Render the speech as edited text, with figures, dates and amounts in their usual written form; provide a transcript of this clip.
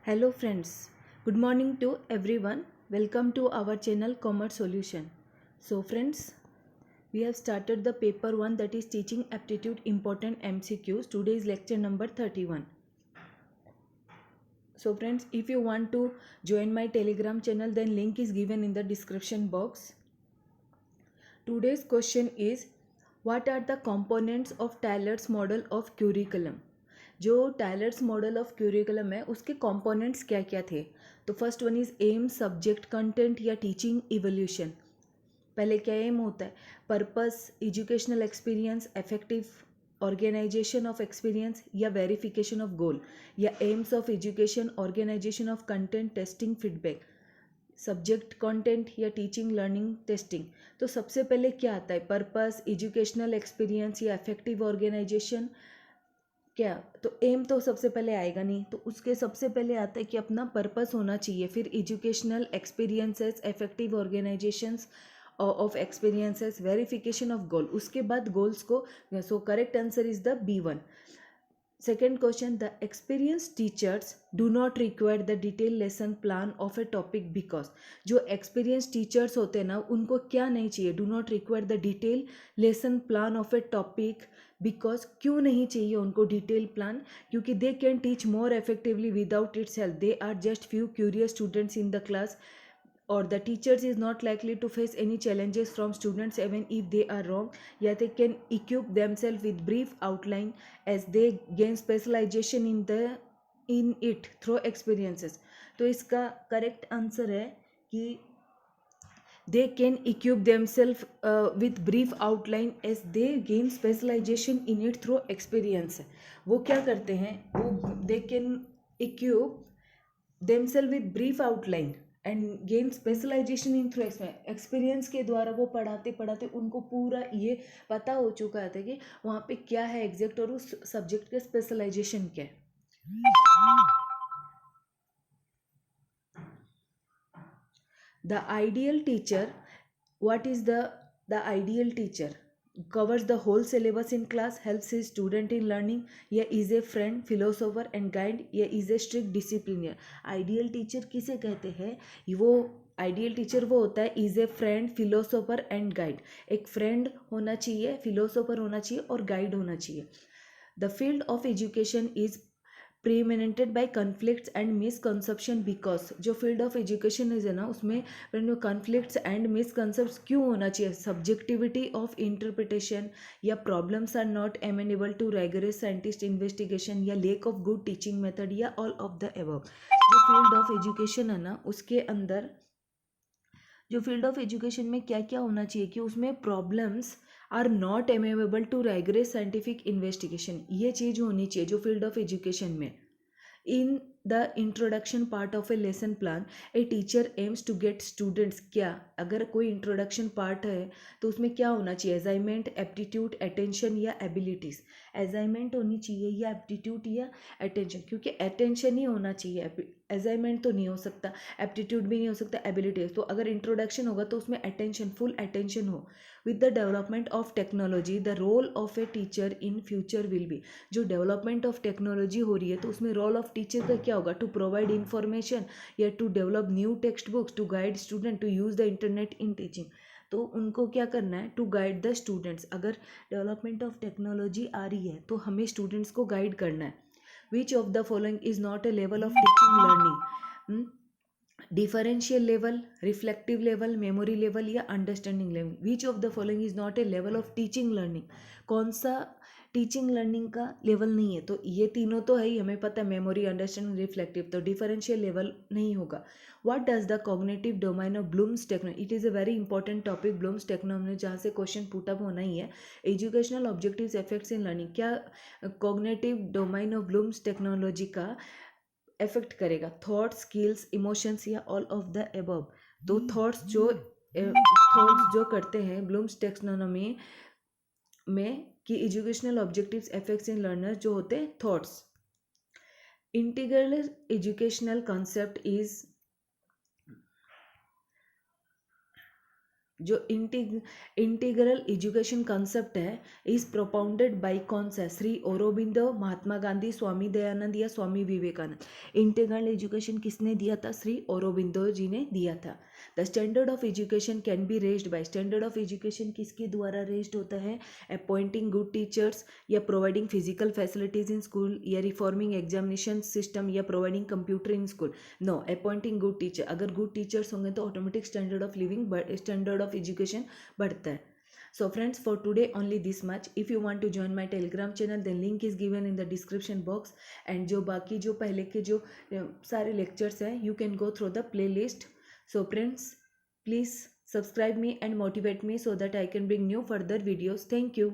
Hello friends, good morning to everyone. Welcome to our channel Commerce Solution. So friends, we have started the paper 1, that is teaching aptitude important MCQs. Today is lecture number 31. So friends, if you want to join my Telegram channel, then link is given in the description box. Today's question is, what are the components of Taylor's model of curriculum? जो टायलर्स model of curriculum है उसके components क्या क्या थे? तो first one is aim, subject, content या teaching evolution. पहले क्या एम होता है? Purpose, educational experience, effective organisation of experience या वेरिफिकेशन ऑफ गोल, या aims of education, organisation of content, testing, feedback, subject, content या टीचिंग, लर्निंग, टेस्टिंग. तो सबसे पहले क्या आता है? पर्पस, एजुकेशनल एक्सपीरियंस या इफेक्टिव ऑर्गेनाइजेशन. क्या तो एम तो सबसे पहले आएगा नहीं, तो उसके सबसे पहले आता है कि अपना पर्पस होना चाहिए, फिर educational experiences, effective organisations of experiences, verification of गोल, उसके बाद गोल्स को. So correct answer is the B1. Second question, the experienced teachers do not require the detailed lesson plan of a topic because. जो experienced teachers होते हैं ना, उनको क्या नहीं चाहिए? Do not require the detailed lesson plan of a topic because. क्यों नहीं चाहिए उनको detailed plan? क्योंकि they can teach more effectively without its help. They are just few curious students in the class, or the teachers is not likely to face any challenges from students even if they are wrong. Yeah, they can equip themselves with brief outline as they gain specialization in it through experiences. तो इसका correct answer है कि they can equip themselves with brief outline as they gain specialization in it through experience. वो क्या करते हैं? वो they can equip themselves with brief outline and gain specialisation in through experience के द्वारा. वो पढ़ाते पढ़ाते उनको पूरा ये पता हो चुका था कि वहाँ पे क्या है एग्जैक्ट और उस सब्जेक्ट का स्पेशलाइजेशन क्या है. The ideal teacher, what is the ideal teacher? covers the whole syllabus in class, helps his student in learning, या is a friend, philosopher and guide, या is a strict disciplinarian. Ideal teacher किसे कहते हैं? वो ideal teacher वो होता है is a friend, philosopher and guide. एक फ्रेंड होना चाहिए, फिलोसोफर होना चाहिए और गाइड होना चाहिए. The field of education is permeated by conflicts and misconception because. जो फील्ड ऑफ एजुकेशन है ना, उसमें कन्फ्लिक्ट्स एंड मिसकंसेप्ट क्यों होना चाहिए? सब्जेक्टिविटी ऑफ इंटरप्रिटेशन, या problems are not amenable to rigorous scientist investigation, या lake of good teaching method, या ऑल ऑफ द एबव. जो फील्ड ऑफ एजुकेशन है ना, उसके अंदर जो फील्ड ऑफ एजुकेशन में क्या क्या होना चाहिए कि उसमें problems are not amenable to rigorous scientific investigation, ये चीज़ होनी चाहिए जो फील्ड ऑफ एजुकेशन में. In the introduction part of a lesson plan a teacher aims to get students. क्या अगर कोई इंट्रोडक्शन पार्ट है तो उसमें क्या होना चाहिए? असाइनमेंट, एप्टीट्यूड, अटेंशन या एबिलिटीज़. असाइनमेंट होनी चाहिए या एप्टीट्यूड या अटेंशन, क्योंकि अटेंशन ही होना चाहिए, असाइनमेंट तो नहीं हो सकता, एप्टीट्यूड भी नहीं हो सकता, एबिलिटीज. तो अगर इंट्रोडक्शन होगा तो उसमें अटेंशन, फुल अटेंशन हो. With the development of technology the role of a teacher in future will be. जो डेवलपमेंट ऑफ टेक्नोलॉजी हो रही है तो उसमें रोल ऑफ टीचर का क्या होगा? टू प्रोवाइड इंफॉर्मेशन, या to develop new textbooks, to guide student, to use the internet in teaching. तो उनको क्या करना है? To guide the students. अगर डेवलपमेंट ऑफ टेक्नोलॉजी आ रही है तो हमें स्टूडेंट्स को गाइड करना है. Which of the following is not a level of teaching learning? Differential level, reflective level, memory level या understanding level. Which of the following is not a level of teaching learning? कौन सा teaching learning का level नहीं है? तो ये तीनों तो है ही, हमें पता है, मेमोरी, अंडरस्टैंडिंग, रिफ्लेक्टिव. तो डिफरेंशियल लेवल नहीं होगा. What does the cognitive domain of Bloom's technology? It is a very important topic, Bloom's technology, जहाँ से क्वेश्चन पुट अप होना ही है. Educational objectives, effects in learning. क्या cognitive domain of Bloom's technology का effect करेगा? थॉट्स, स्किल्स, इमोशंस या all of the above. तो थॉट्स जो करते हैं ब्लूम्स टेक्सोनोमी में कि एजुकेशनल ऑब्जेक्टिव्स, इफेक्ट्स इन लर्नर्स जो होते हैं thoughts. Integral educational concept is जो इंटीग्रल एजुकेशन कंसेप्ट है इज प्रोपाउंडेड बाय कौन सा, श्री औरोबिंदो, महात्मा गांधी, स्वामी दयानंद या स्वामी विवेकानंद। इंटीग्रल एजुकेशन किसने दिया था? श्री औरोबिंदो जी ने दिया था। The standard of education can be raised by, standard of education किसके द्वारा रेज्ड होता है? अपॉइंटिंग गुड टीचर्स, या providing physical facilities in school, या रिफॉर्मिंग एग्जामिनेशन सिस्टम, या providing computer in school. No, appointing good teacher. अगर good teachers होंगे तो automatic standard of living, standard of education बढ़ता है। So friends, for today only this much. If you want to join my telegram channel, then link is given in the description box. And जो बाकी जो पहले के जो सारे lectures हैं, you can go through the playlist. So friends, please subscribe me and motivate me so that I can bring new further videos. Thank you.